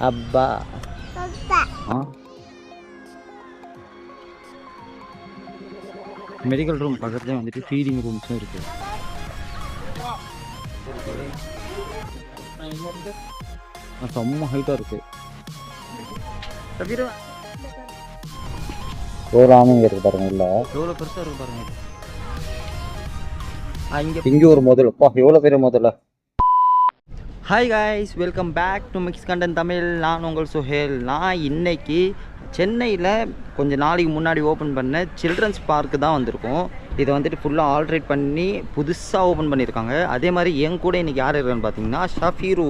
அப்பா medical room பக்கத்துலேயே வந்துட்டு ஃபீடிங் ரூம்ஸும் இருக்குது. செம்ம ஹைட்டாக இருக்குது. ஒரு ஆமைங்க இருக்கு பாருங்க. இல்லை எவ்வளோ பெருசாக இருக்கு பாருங்க. இங்கே ஒரு முதல்ப்பா எவ்வளோ பெரிய முதல்ல. Hi guys, welcome back to mix content Tamil. நான் உங்கள் சுஹேல். நான் இன்னைக்கு சென்னையில் கொஞ்சம் நாளைக்கு முன்னாடி ஓப்பன் பண்ண சில்ட்ரன்ஸ் பார்க்கு தான் வந்திருக்கோம். இதை வந்துட்டு ஃபுல்லாக ஆல்ட்ரேட் பண்ணி புதுசாக ஓப்பன் பண்ணியிருக்காங்க. அதே மாதிரி என் கூட இன்றைக்கி யார் இருக்கான்னு பார்த்தீங்கன்னா ஷஃபீரு.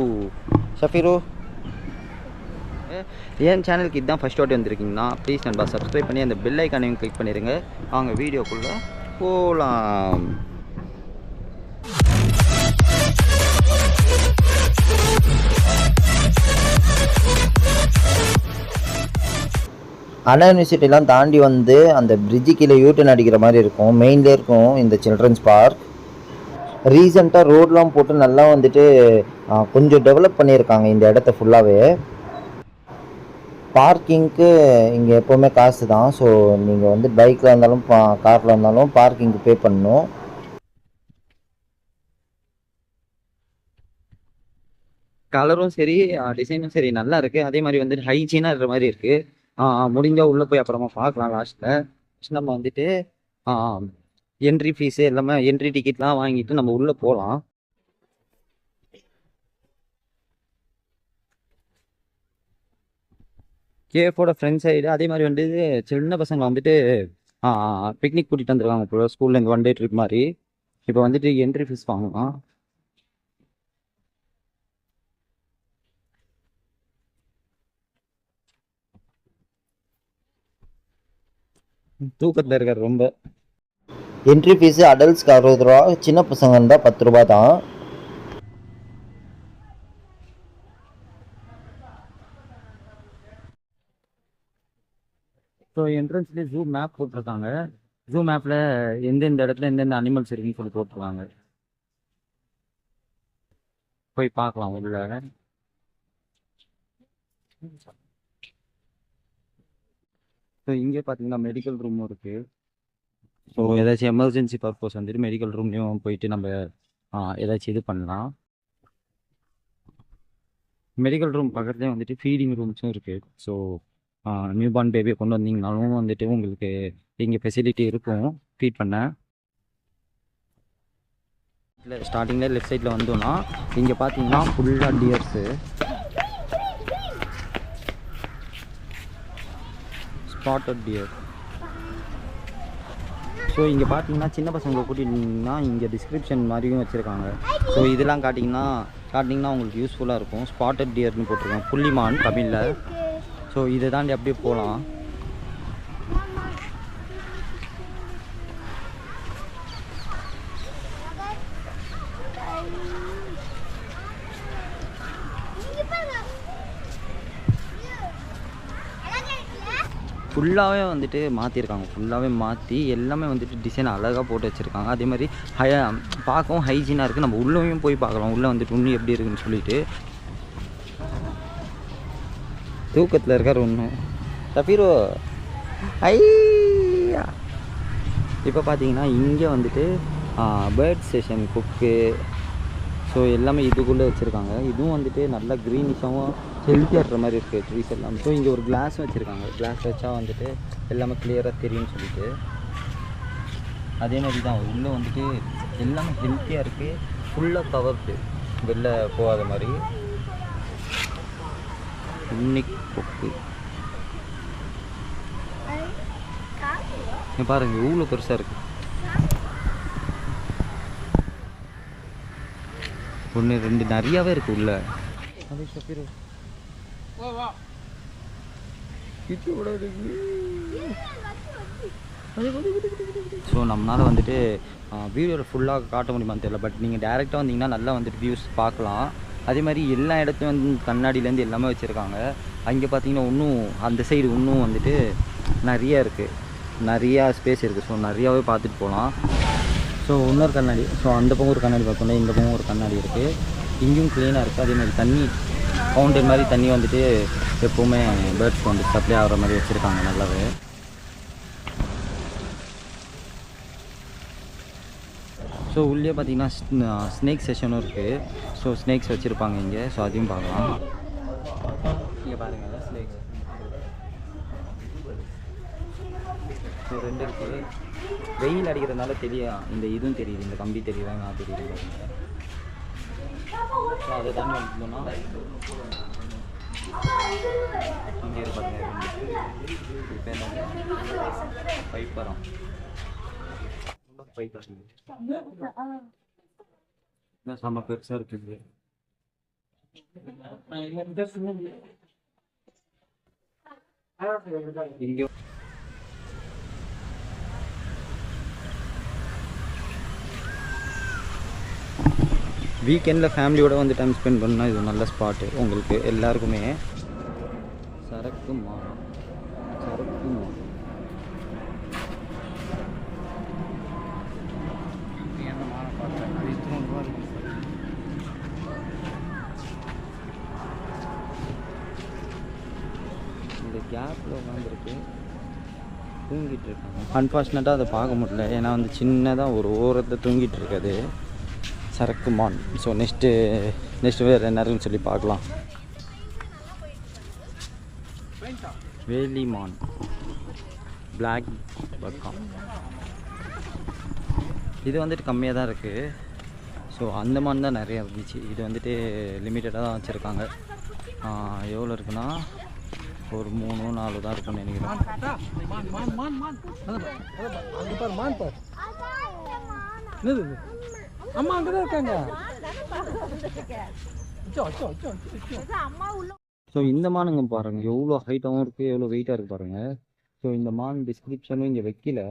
என் சேனலுக்கு இதுதான் ஃபஸ்ட் வாட்டி வந்திருக்கீங்கன்னா ப்ளீஸ் நண்பா சப்ஸ்கிரைப் பண்ணி அந்த பெல் ஐக்கானையும் கிளிக் பண்ணிடுங்க. வாங்க வீடியோக்குள்ளே போகலாம். அண்ணா யூனிவர்சிட்டிலாம் தாண்டி வந்து அந்த பிரிட்ஜு கீழே யூட்டன் அடிக்கிற மாதிரி இருக்கும். மெயின்லேயே இருக்கும் இந்த சில்ட்ரன்ஸ் பார்க். ரீசெண்டாக ரோடெலாம் போட்டு நல்லா வந்துட்டு கொஞ்சம் டெவலப் பண்ணியிருக்காங்க இந்த இடத்த ஃபுல்லாகவே. பார்க்கிங்க்கு இங்கே எப்போவுமே காசு தான். ஸோ நீங்கள் வந்து பைக்கில் இருந்தாலும் காரில் இருந்தாலும் பார்க்கிங்க்கு பே பண்ணணும். கலரும் சரி டிசைனும் சரி நல்லா இருக்குது. அதே மாதிரி வந்துட்டு ஹைஜீனாக இருக்கிற மாதிரி இருக்குது. முடிஞ்சால் உள்ளே போய் அப்புறமா பார்க்கலாம். லாஸ்ட்டில் நம்ம வந்துட்டு என்ட்ரி ஃபீஸு எல்லாமே என்ட்ரி டிக்கெட்லாம் வாங்கிட்டு நம்ம உள்ளே போகலாம். கேஃபோட ஃப்ரெண்ட் சைடு அதே மாதிரி வந்துட்டு சின்ன பசங்களை வந்துட்டு பிக்னிக் கூட்டிகிட்டு வந்துருக்காங்க. இப்போ ஸ்கூல்லேருந்து ஒன் டே ட்ரிப் மாதிரி. இப்போ வந்துட்டு என்ட்ரி ஃபீஸ் வாங்கலாம். தூக்கத்தில் இருக்கார் ரொம்ப. என்ட்ரி ஃபீஸு அடல்ட்ஸ்க்கு 60 ரூபா, சின்ன பசங்க இருந்தால் 10 ரூபா தான். ஸோ என்ட்ரன்ஸ்லேயே ஜூ மேப் போட்டிருக்காங்க. ஜூ மேப்பில் எந்தெந்த இடத்துல எந்தெந்த அனிமல்ஸ் இருக்குன்னு சொல்லி போட்டிருக்காங்க. போய் பார்க்கலாம் உள்ள. ஸோ இங்கே பார்த்தீங்கன்னா மெடிக்கல் ரூமும் இருக்குது. ஸோ ஏதாச்சும் எமர்ஜென்சி பர்பஸ் வந்துட்டு மெடிக்கல் ரூம்லேயும் போயிட்டு நம்ம ஏதாச்சும் இது பண்ணலாம். மெடிக்கல் ரூம் பக்கத்துலேயே வந்துட்டு ஃபீடிங் ரூம்ஸும் இருக்குது. ஸோ நியூ பார்ன் பேபியை கொண்டு வந்தீங்கனாலும் வந்துட்டு உங்களுக்கு இங்கே ஃபெசிலிட்டி இருக்கும் ஃபீட் பண்ண. இல்லை ஸ்டார்டிங்கில் லெஃப்ட் சைடில் வந்தோன்னா இங்கே பார்த்தீங்கன்னா ஃபுல்லாக டியர்ஸு, ஸ்பாட்டட் டியர். ஸோ இங்கே பார்த்தீங்கன்னா சின்ன பசங்களை கூட்டிகிட்டிங்கன்னா இங்கே டிஸ்கிரிப்ஷன் மாதிரியும் வச்சுருக்காங்க. ஸோ இதெல்லாம் காட்டிங்கன்னா உங்களுக்கு யூஸ்ஃபுல்லாக இருக்கும். ஸ்பாட்டட் டியர்னு போட்டிருக்காங்க, புள்ளிமான் தமிழில். ஸோ இதை தாண்டி அப்படியே போகலாம். ஃபுல்லாகவே வந்துட்டு மாற்றிருக்காங்க. ஃபுல்லாகவே மாற்றி எல்லாமே வந்துட்டு டிசைன் அழகாக போட்டு வச்சுருக்காங்க. அதே மாதிரி பார்க்கவும் ஹைஜீனாக இருக்குது. நம்ம உள்ளேயும் போய் பார்க்கலாம். உள்ளே வந்துட்டு இன்னும் எப்படி இருக்குன்னு சொல்லிட்டு. தூக்கத்தில் இருக்கார் ஒன்று ஷஃபீரு. ஐயா இப்போ பார்த்தீங்கன்னா இங்கே வந்துட்டு பேர்ட் ஸ்டேஷன், குக்கு, ஸோ எல்லாமே இதுக்குள்ளே வச்சுருக்காங்க. இதுவும் வந்துட்டு நல்லா க்ரீனிஷாகவும் ஹெல்த்தியாக இருக்கிற மாதிரி இருக்குது ட்ரீஸ் எல்லாமே. ஸோ இங்கே ஒரு கிளாஸும் வச்சுருக்காங்க. கிளாஸ் வச்சா வந்துட்டு எல்லாமே கிளியராக தெரியும்னு சொல்லிட்டு. அதே மாதிரி தான் உள்ளே வந்துட்டு எல்லாமே ஹெல்த்தியாக இருக்குது. ஃபுல்லாக கவர்டு, வெளில போகாத மாதிரி. இன்னைக்கு கொக்கு பாருங்க எவ்வளோ பெருசாக இருக்குது. 1 2 நிறையாவே இருக்குது உள்ள. ஸோ நம்மளால் வந்துட்டு வீடியோவில் ஃபுல்லாக காட்ட முடியுமான்னு தெரியல. பட் நீங்கள் டேரெக்டாக வந்தீங்கன்னா நல்லா வந்துட்டு வியூஸ் பார்க்கலாம். அதே மாதிரி எல்லா இடத்துலையும் வந்து கண்ணாடியிலேருந்து எல்லாமே வச்சுருக்காங்க. அங்கே பார்த்தீங்கன்னா இன்னும் அந்த சைடு இன்னும் வந்துட்டு நிறையா இருக்குது, நிறையா ஸ்பேஸ் இருக்குது. ஸோ நிறையாவே பார்த்துட்டு போகலாம். ஸோ இன்னொரு கண்ணாடி, ஸோ அந்த பக்கம் ஒரு கண்ணாடி பார்த்தோன்னா இந்த பக்கம் ஒரு கண்ணாடி இருக்குது. இங்கேயும் க்ளீனாக இருக்குது. அதே மாதிரி தண்ணி ஃபவுண்டன் மாதிரி தண்ணி வந்துட்டு எப்போவுமே பேர்ட்ஸ்க்கு வந்து சப்ளை ஆகிற மாதிரி வச்சுருக்காங்க நல்லாவே. ஸோ உள்ளே பார்த்தீங்கன்னா ஸ்னேக் செஷனும் இருக்குது. ஸோ ஸ்னேக்ஸ் வச்சுருப்பாங்க இங்கே. ஸோ அதையும் பார்க்கலாம். இங்கே பாருங்கள் ஸ்னேக்ஸ். ஸோ 2 இருக்குது. வெயில் அடிக்கிறதுனால தெரியும், இந்த இதுவும் தெரியுது, இந்த கம்பி தெரியுதா நான் தெரியுது. ஸோ அதை தாண்டி வந்துட்டோம்னா இங்கே பாருங்க 2 இப்போ என்ன பைப் வரோம். பைப் செம்ம பெருசாக இருக்குது. இங்கே வீக்கெண்டில் ஃபேமிலியோட வந்து டைம் ஸ்பெண்ட் பண்ணால் இது நல்ல ஸ்பாட்டு உங்களுக்கு எல்லாருக்குமே. சரக்கு மானம், சரக்கு மானம். இந்த கேப்பில் உட்காந்துருக்கு தூங்கிட்டு இருக்காங்க. அன்ஃபார்ச்சுனேட்டாக அதை பார்க்க முடியல, ஏன்னா வந்து சின்னதாக ஒரு ஓரத்தை தூங்கிட்டு இருக்காது சரக்கு மான். ஸோ நெக்ஸ்ட்டு வேறு என்ன இருக்குன்னு சொல்லி பார்க்கலாம். வேலி மான், பிளாக் பக்கம், இது வந்துட்டு கம்மியாக தான் இருக்குது. ஸோ அந்த மான் தான் நிறையா இருந்துச்சு. இது வந்துட்டு லிமிட்டடாக தான் வச்சுருக்காங்க. எவ்வளோ இருக்குன்னா ஒரு 3-4 தான் இருக்குன்னு நினைக்கிறேன். அம்மா அங்கே தான் இருக்காங்க. ஸோ இந்த மானுங்க பாருங்கள் எவ்வளோ ஹைட்டாகவும் இருக்குது, எவ்வளோ வெயிட்டாக இருக்குது பாருங்கள். ஸோ இந்த மான் டிஸ்கிரிப்ஷனும் இங்கே வைக்கல,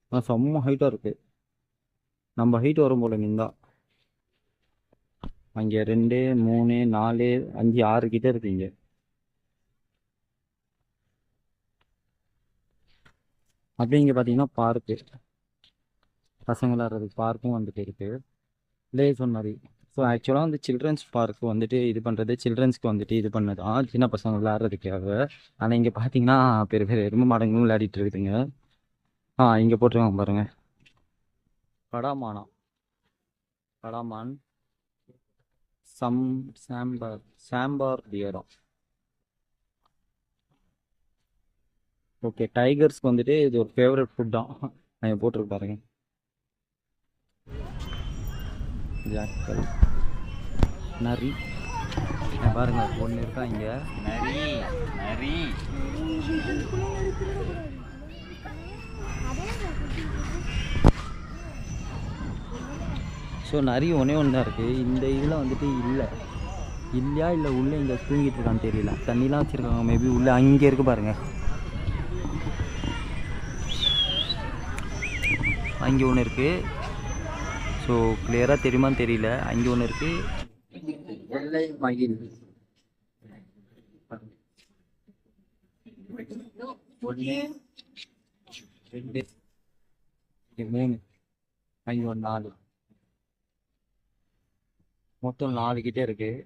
ஆனால் செம்ம ஹைட்டாக இருக்குது. நம்ம ஹைட் வரும் போல் நின்றா. அங்கே 2, 3, 4, 5, 6 கிட்டே இருக்குது இங்கே. அப்படி இங்கே பார்த்தீங்கன்னா பார்க்கு, பசங்க விளாட்றதுக்கு பார்க்கும் வந்துட்டு இருக்குது. லே சொன்ன மாதிரி. ஸோ ஆக்சுவலாக வந்து சில்ட்ரன்ஸ் பார்க் வந்துட்டு இது பண்ணுறது, சில்ட்ரன்ஸ்க்கு வந்துட்டு இது பண்ணதான் சின்ன பசங்க விளையாடுறதுக்காக. ஆனால் இங்கே பார்த்தீங்கன்னா பெரிய பெரிய எருமை மாடுங்களும் விளையாடிட்டு இருக்குதுங்க. இங்கே போட்டிருக்காங்க பாருங்கள், கடாமானா, கடாமான், சாம்பார் டியரம். ஓகே, டைகர்ஸ்க்கு வந்துட்டு இது ஒரு ஃபேவரட் ஃபுட் தான். நான் போட்டிருக்கு பாருங்க. ஜாக்கல், நரி பாருங்க, ஒன்று இருக்கா இங்கே நரி. நரி ஸோ நரி ஒன்றே தான் இருக்குது. இந்த இதில் வந்துட்டு இல்லையா இல்லை உள்ளே இங்கே தூங்கிட்டு இருக்கான்னு தெரியல. தண்ணிலாம் வச்சுருக்காங்க, மேபி உள்ளே அங்கே இருக்குது பாருங்கள். அங்கே ஒன்று இருக்குது. ஸோ கிளியராக தெரியுமான்னு தெரியல. அங்கே ஒன்று இருக்குது. வெள்ளை மயில் 1, 2, 3, அங்கே 4, மொத்தம் 4 கிட்டே இருக்குது.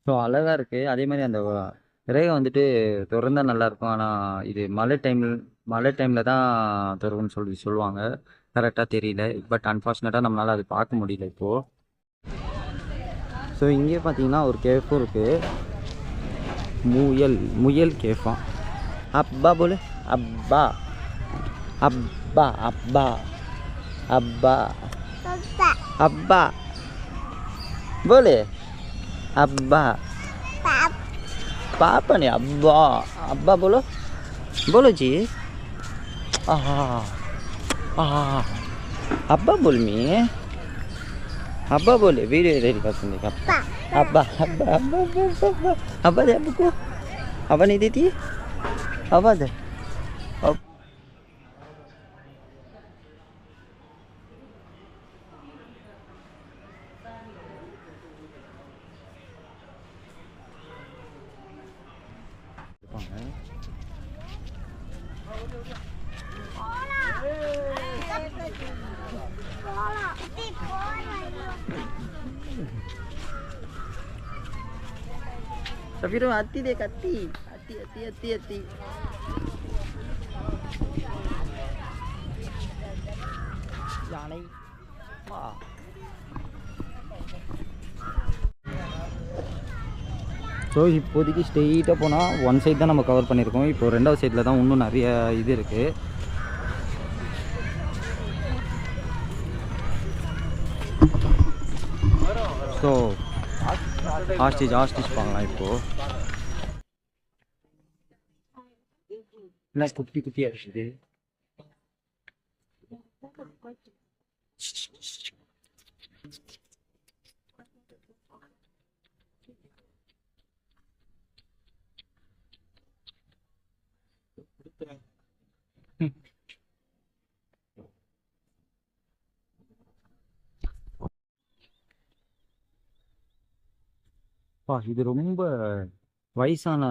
ஸோ அழகாக இருக்குது. அதே மாதிரி அந்த இறையை வந்துட்டு திறந்தால் நல்லாயிருக்கும். ஆனால் இது மழை டைமில் தான் திறவுன்னு சொல்லுவாங்க. கரெக்டாக தெரியல. பட் அன்ஃபார்ச்சுனேட்டாக நம்மளால் அது பார்க்க முடியல இப்போது. ஸோ இங்கே பார்த்தீங்கன்னா ஒரு கேஃபும் இருக்குது. முயல் கேஃபா. அப்பா போல, அப்பா அப்பா அப்பா அப்பா அப்பா बोले अब्बा पापा ने अब्बा अब्बा बोलो जी। अब्बा बोल मी अब्बा बोले वीडियो रेडी कर अब्बा अब्बा अब्बा अब्बा अब्बा दे अब्बा को अब्बा नहीं देती अब्बा दे சஃபீரோ அத்தி தே கத்தி அத்தி அத்தி அத்தி அத்தி யானை வா. ஸோ இப்போதைக்கு ஸ்ட்ரெயிட்டாக போனால் ஒன் சைட் தான் நம்ம கவர் பண்ணியிருக்கோம். இப்போ ரெண்டாவது சைடில் தான் இன்னும் நிறைய இது இருக்குது. ஸோ ஹாஸ்டேஜ் பார்க்கலாம். இப்போது என்ன குட்டி குட்டியாக இருக்குது. இது ரொம்ப வயசான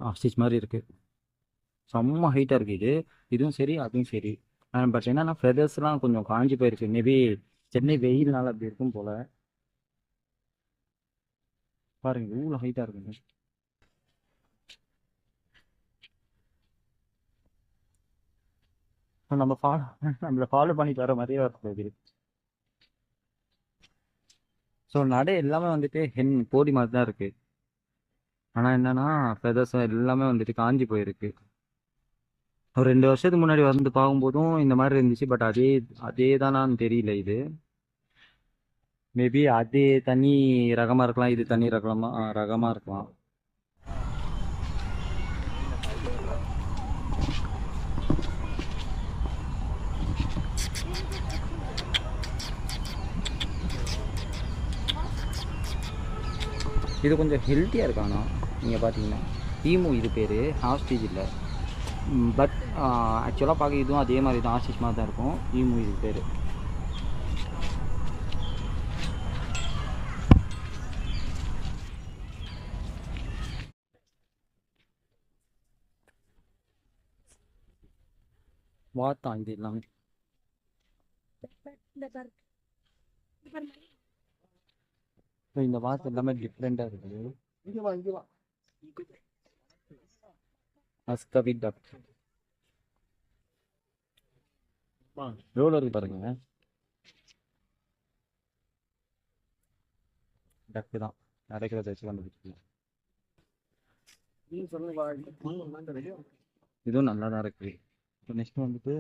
ஆஸ்டிச் மாதிரி இருக்குது. செம்ம ஹைட்டாக இருக்குது. இதுவும் சரி அதுவும் சரி. பட் என்னன்னா ஃபெதர்ஸ்லாம் கொஞ்சம் காஞ்சி போயிருக்கு. மேபி சென்னை வெயில்னால அப்படி இருக்கும் போல். பாருங்க இவ்வளோ ஹைட்டாக இருக்குங்க. நம்மளை ஃபாலோ பண்ணிட்டு வர மாதிரியே இருக்குது. ஸோ நடை எல்லாமே வந்துட்டு கோடி மாதிரி தான் இருக்குது. ஆனால் என்னன்னா ஃபெதர்ஸும் எல்லாமே வந்துட்டு காஞ்சி போயிருக்கு. ஒரு 2 வருஷத்துக்கு முன்னாடி வந்து பார்க்கும்போதும் இந்த மாதிரி இருந்துச்சு. பட் அதே தானான்னு தெரியல. இது மேபி அதே தனி ரகமாக இருக்கலாம், இது தனி ரகமாக இருக்கலாம். இது கொஞ்சம் ஹெல்த்தியாக இருக்காண்ணா. நீங்கள் பார்த்தீங்கன்னா ஈமு இது பேர், ஹாஸ்டேஜ் இல்லை. பட் ஆக்சுவலாக பார்க்க இதுவும் அதே மாதிரி தான், ஆஸ்டிச் மாதிரி தான் இருக்கும். ஈமு இது பேர். வாத்தான் இது எல்லாமே. இந்த வாத்து எல்லாமே டிஃப்ரெண்டாக இருக்குது. அஸ்கவி டக் எவ்வளோ இருக்கு பாருங்க. டக்கு தான் நடக்கிறத வச்சு கண்டுபிடிச்சிக்கலாம். இதுவும் நல்லா தான் இருக்கு. நெக்ஸ்ட் வந்துட்டு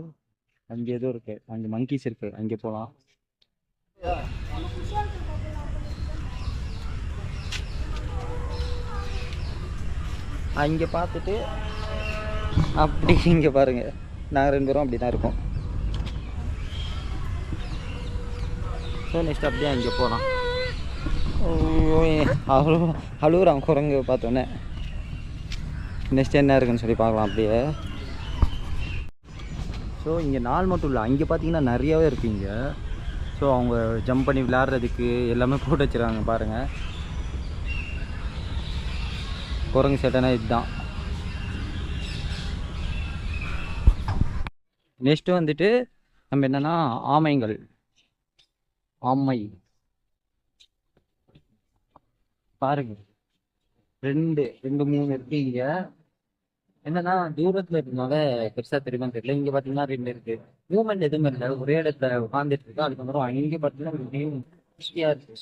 அங்கே எதுவும் இருக்கு, அங்கே மங்கீஸ் இருக்கு, அங்கே போகலாம். அங்கே பார்த்துட்டு அப்படி இங்கே பாருங்க, நாங்கள் 2 பேரும் அப்படி தான் இருக்கோம். ஸோ நெக்ஸ்ட் அப்படியே அங்கே போகலாம். அழுகுறான் குரங்கு பார்த்தோன்னே. நெக்ஸ்ட் என்ன இருக்குன்னு சொல்லி பார்க்கலாம் அப்படியே. ஸோ இங்கே நாள் மட்டும் இல்லை, அங்கே பார்த்தீங்கன்னா நிறையாவே இருக்குது இங்கே. ஸோ அவங்க ஜம்ப் பண்ணி விளையாடுறதுக்கு எல்லாமே போட்டு வச்சுருக்காங்க பாருங்கள். குரங்கு செட்டனா இதுதான். நெக்ஸ்ட்டு வந்துட்டு நம்ம என்னென்னா ஆமை பாருங்க, 2 3 இருக்கு இங்கே. என்னன்னா தூரத்தில் இருக்கிறதுனால பெருசாக தெரியுமா தெரியல. இங்கே பார்த்தீங்கன்னா 2 இருக்கு. மூவ்மெண்ட் எதுவுமே இல்லை, ஒரே இடத்துல உட்காந்துட்டு இருக்கு. அதுக்கப்புறம் அங்கே பார்த்தீங்கன்னா குஷியாக இருக்கு.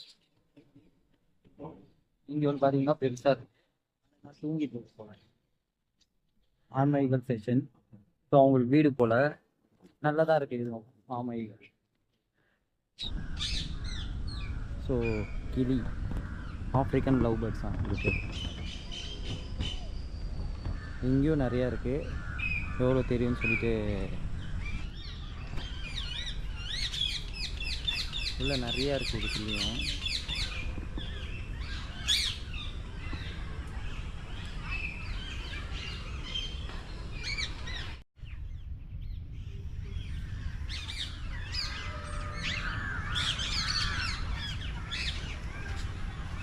இங்கே வந்து பார்த்தீங்கன்னா பெருசாக இருக்கு. நான் தூங்கிட்டு போனேன். ஆமைகள் செஷன். ஸோ அவங்களுக்கு வீடு போல் நல்லதாக இருக்குது இதுவும் ஆமைகள். ஸோ கிளி, ஆப்ரிக்கன் லவ் பேர்ட்ஸ் தான் இருக்கு. இங்கேயும் நிறையா இருக்குது. எவ்வளோ தெரியும்னு சொல்லிட்டு இல்லை, நிறையா இருக்குது இதுக்குள்ளேயும்.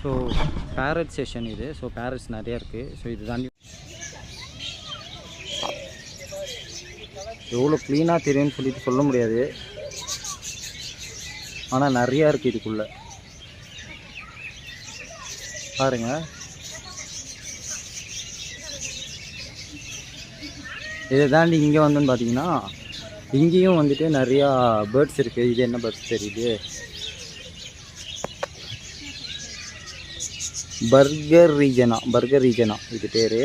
ஸோ பேரட் செஷன் இது. ஸோ பேரட்ஸ் நிறையா இருக்குது. ஸோ இது தாண்டி எவ்வளோ க்ளீனாக தெரியும்னு சொல்லிட்டு சொல்ல முடியாது, ஆனால் நிறையா இருக்குது இதுக்குள்ளே பாருங்கள். இதை தாண்டி இங்கே வந்துன்னு பார்த்தீங்கன்னா இங்கேயும் வந்துட்டு நிறையா பேர்ட்ஸ் இருக்குது. இது என்ன பேர்ட்ஸ் தெரியுது? பர்கர் ரீஜனா இது பேர்.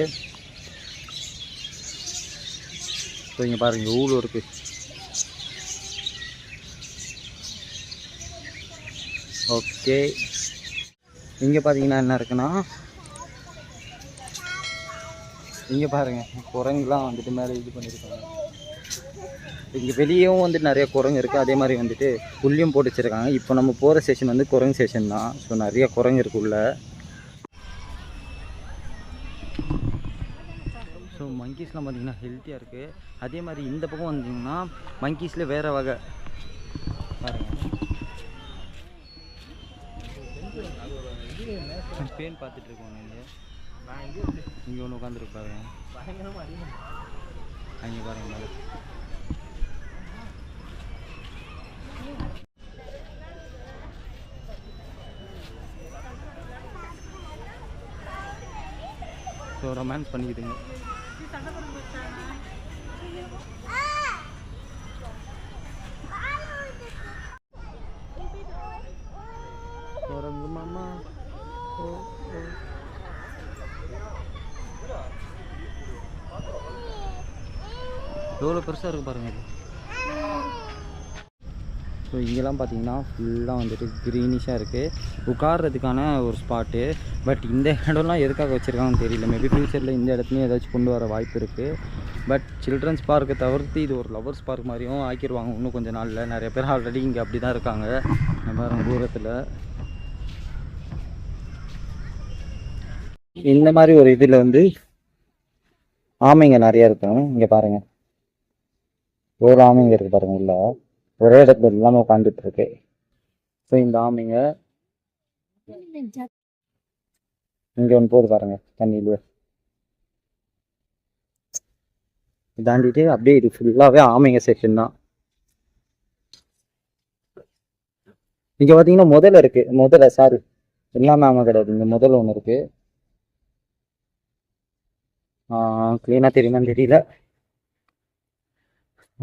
ஸோ இங்கே பாருங்கள் எவ்வளோ இருக்குது. ஓகே, இங்கே பார்த்தீங்கன்னா என்ன இருக்குன்னா, இங்கே பாருங்கள் குரங்குலாம் வந்துட்டு மேலே இது பண்ணியிருக்காங்க. இங்கே வெளியேவும் வந்துட்டு நிறைய குரங்கு இருக்குது. அதே மாதிரி வந்துட்டு உள்ளேயும் போட்டு வச்சுருக்காங்க. இப்போ நம்ம போகிற ஸ்டேஷன் வந்து குரங்கு ஸ்டேஷன் தான். ஸோ நிறைய குரங்கு இருக்குது உள்ள. ஸோ மங்கீஸ்லாம் பார்த்திங்கன்னா ஹெல்த்தியாக இருக்குது. அதே மாதிரி இந்த பக்கம் வந்தீங்கன்னா மங்கீஸில் வேறு வகை பாருங்கள். பேன் பார்த்துட்டு இருக்கோம். இங்கே ஒன்று உட்காந்துருப்பாரு. அங்கே பாருங்க மேலே. ஸோ ரொமான்ஸ் பண்ணிக்கிட்டுங்க. மாமா எவ்வளோ பெருசாக இருக்குது பாருங்கள் இது. ஸோ இங்கெல்லாம் பார்த்தீங்கன்னா ஃபுல்லாக வந்துட்டு க்ரீனிஷாக இருக்குது. உட்கார்றதுக்கான ஒரு ஸ்பாட்டு. பட் இந்த இடம்லாம் எதுக்காக வச்சுருக்காங்கன்னு தெரியல. மேபி ஃப்யூச்சரில் இந்த இடத்துலையும் ஏதாச்சும் கொண்டு வர வாய்ப்பு இருக்குது. பட் சில்ட்ரன்ஸ் பார்க்கை தவிர்த்து இது ஒரு லவர்ஸ் பார்க் மாதிரியும் ஆக்கிடுவாங்க இன்னும் கொஞ்சம் நாளில். நிறைய பேர் ஆல்ரெடி இங்கே அப்படி தான் இருக்காங்க. பாருங்க தூரத்தில் இந்த மாதிரி ஒரு இதில் வந்து ஆமைங்க நிறையா இருக்கும். இங்கே பாருங்கள் ஒரு ஆமைங்க இருக்குது பாருங்கள். இல்லை ஒரே இடத்துல இல்லாமல் உட்காந்துட்டு இருக்கு. ஸோ இந்த ஆமைங்க இங்கே ஒன்று போகுது பாருங்கள் தண்ணியில தாண்டிட்டு அப்படியே. இது ஃபுல்லாகவே ஆமைங்க செக்ஷன் தான். இங்கே பார்த்தீங்கன்னா முதல்ல இருக்குது. சாரி எல்லாமே ஆமை கிடையாது. இங்கே முதல்ல ஒன்று இருக்குது. க்ளீனாக தெரியுமான்னு தெரியல.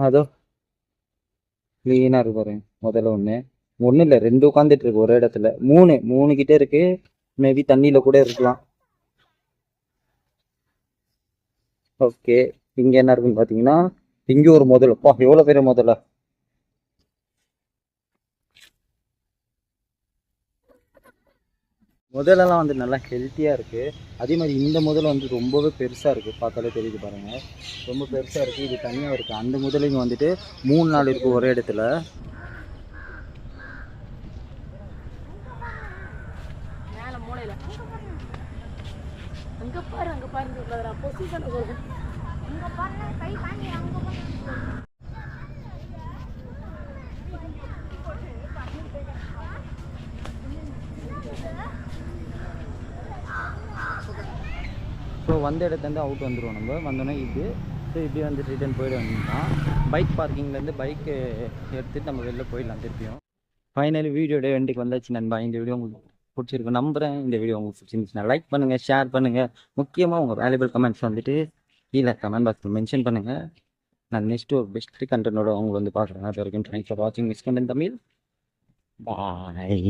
அதோ க்ளீனாக இருக்கு பாருங்க. முதல்ல ஒன்று இல்லை 2 உட்காந்துட்டு இருக்கு ஒரு இடத்துல. 3 கிட்டே இருக்கு. மேபி தண்ணியில் கூட இருக்கலாம். ஓகே, இங்கே என்ன இருக்குன்னு பார்த்தீங்கன்னா இங்கே ஒரு முதல்லப்பா எவ்வளோ பெரிய முதல்ல. முதலெல்லாம் வந்து நல்லா ஹெல்த்தியாக இருக்குது. அதே மாதிரி இந்த முதல்ல வந்து ரொம்பவே பெருசாக இருக்குது. பார்த்தாலே தெரியுது பாருங்கள். ரொம்ப பெருசாக இருக்குது. இது தனியாக இருக்குது. அந்த முதலைங்க வந்துட்டு 3-4 இருக்குது ஒரே இடத்துல. ஸோ வந்த இடத்துலேருந்து அவுட் வந்துடுவோம். நம்ம வந்தோடனே இது ஸோ இப்படி வந்து ரிட்டர்ன் போயிட வேண்டியதுனா பைக் பார்க்கிங்லேருந்து பைக்கு எடுத்துகிட்டு நம்ம வெளில போயிடலாம் திருப்பியும். ஃபைனலி வீடியோட எண்டுக்கு வந்தாச்சு நண்பா. இந்த வீடியோ உங்களுக்கு பிடிச்சிருக்கும் நம்புகிறேன். இந்த வீடியோ உங்களுக்கு பிடிச்சிருந்துச்சுன்னா லைக் பண்ணுங்கள், ஷேர் பண்ணுங்கள். முக்கியமாக உங்கள் வேல்யூபிள் கமெண்ட்ஸ் வந்துட்டு கீழே கமெண்ட் பாக்ஸில் மென்ஷன் பண்ணுங்கள். நான் நெக்ஸ்ட்டு ஒரு பெஸ்ட் கண்டென்ட்டோட அவங்க வந்து பார்க்குறேன். அது வரைக்கும் தேங்க்ஸ் ஃபார் வாட்சிங் மிஸ் கண்டென்ட் தமிழ். பாய்.